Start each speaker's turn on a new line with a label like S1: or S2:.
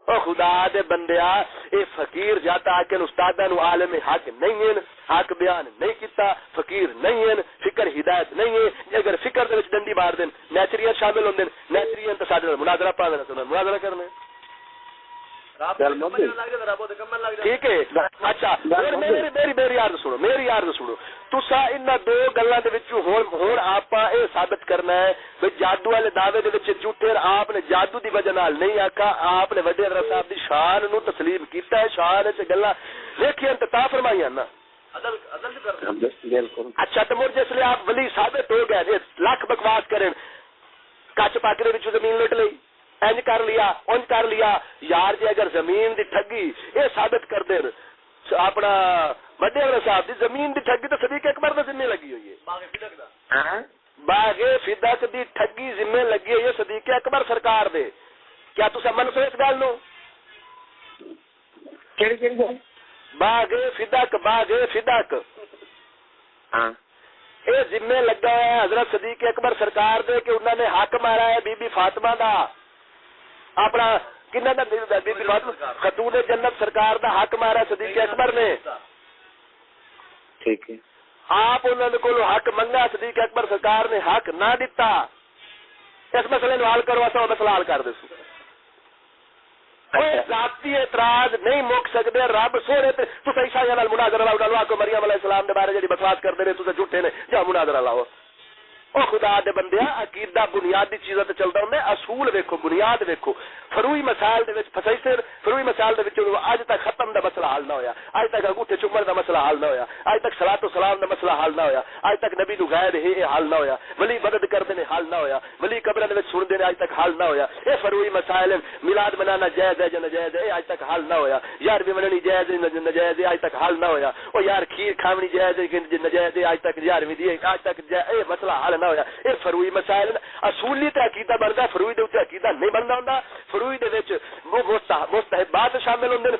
S1: او خدا دے بندیا اے فقیر جاتا آ کے استاداں نو عالم حق نہیں ہیں حق بیان نہیں کیتا فقیر نہیں ہیں فکر ہدایت نہیں ہے اگر فکر دے وچ ڈنڈی مار دین نیچریاں شامل ہوندے نیچریاں تے ساڈے نال مناظرہ پا دینا مناظرہ کرنے ٹھیک ہے اچھا میری عرض سنو تسا انہاں دو گلاں دے وچوں ہن آپاں اے ثابت کرنا ہے کہ جادو والے دعوے دے وچ جھوٹے آپ نے جادو دی وجہ نال نہیں آکھا آپ نے وڈے حضرت صاحب دی شان نو تسلیم کیتا ہے شان وچ گلاں ویکھیاں تے تا فرمائیاں نا اچھا تو مر جس لیے آپ ولی ثابت ہو گئے لاکھ بکواس کریں کچ پاک دے وچوں زمین لٹ لئی انج کر لیا انج کر لیا یار جی اگر زمین دی ٹھگی یہ ثابت کر دین اپنا بڑے حضرت صاحب دی زمین دی ٹھگی تو صدیق اکبر دے ذمہ لگی ہوئی ہے باغ فدق دی ٹھگی ذمہ لگی ہوئی ہے صدیق اکبر سرکار دے کیا تسا منسو اس گل نو باغ فدق یہ ذمہ لگا ہے حضرت صدیق اکبر سرکار دے کہ انہوں نے حق مارا ہے بی بی فاطمہ دا اپنا کنہ دا بی بی فاطمہ خاتون جنت سرکار دا حق مارا صدیق اکبر نے
S2: ٹھیک ہے
S1: آپ انہوں نے کولو حق منگا صدیق اکبر سرکار نے حق نہ دیتا اس مسئلے نو حل کرو اسا مسئلہ حل کر دسو ذاتی اعتراض نہیں مک سکتے رب سونے تے تسا عیسائیاں نال مناظرہ لاؤ ڈلوا کو مریم علیہ السلام دے بارے جڑی بکواس کردے نے تسا جھوٹے نے جا مناظرہ لاؤ او خدا دے بندیا عقیدہ بنیادی چیزاں تے چلدا ہوندا اصول ویکھو بنیاد ویکھو فروئی مسائل دے وچ پھسائی سر فروئی مسائل دے وچ اج تک ختم دا مسئلہ حل نہ ہویا اج تک انگوٹھے چومن دا مسئلہ حل نہ ہویا اج تک صلاۃ و سلام دا مسئلہ حل نہ ہویا اج تک نبی نو غیر ہے حل نہ ہویا ولی مدد کردے نے حل نہ ہویا ولی قبراں دے وچ سندے نے اج تک حل نہ ہویا اے فروئی مسائل میلاد منانا جائز ہے یا ناجائز ہے اج تک حل نہ ہویا یار بھی مننی جائز ہے ناجائز ہے اج تک حل نہ ہویا او یار کھیر کھاونی جائز ہے کہ ناجائز ہے اج تک یار دی اج تک اے مسئلہ حل نہ ہویا اے فروئی مسائل اصولی تے عقیدہ بندا فروئی دے تے عقیدہ نہیں بندا ہوندا فروئی دے وچ مستحبات شامل ہوندے نے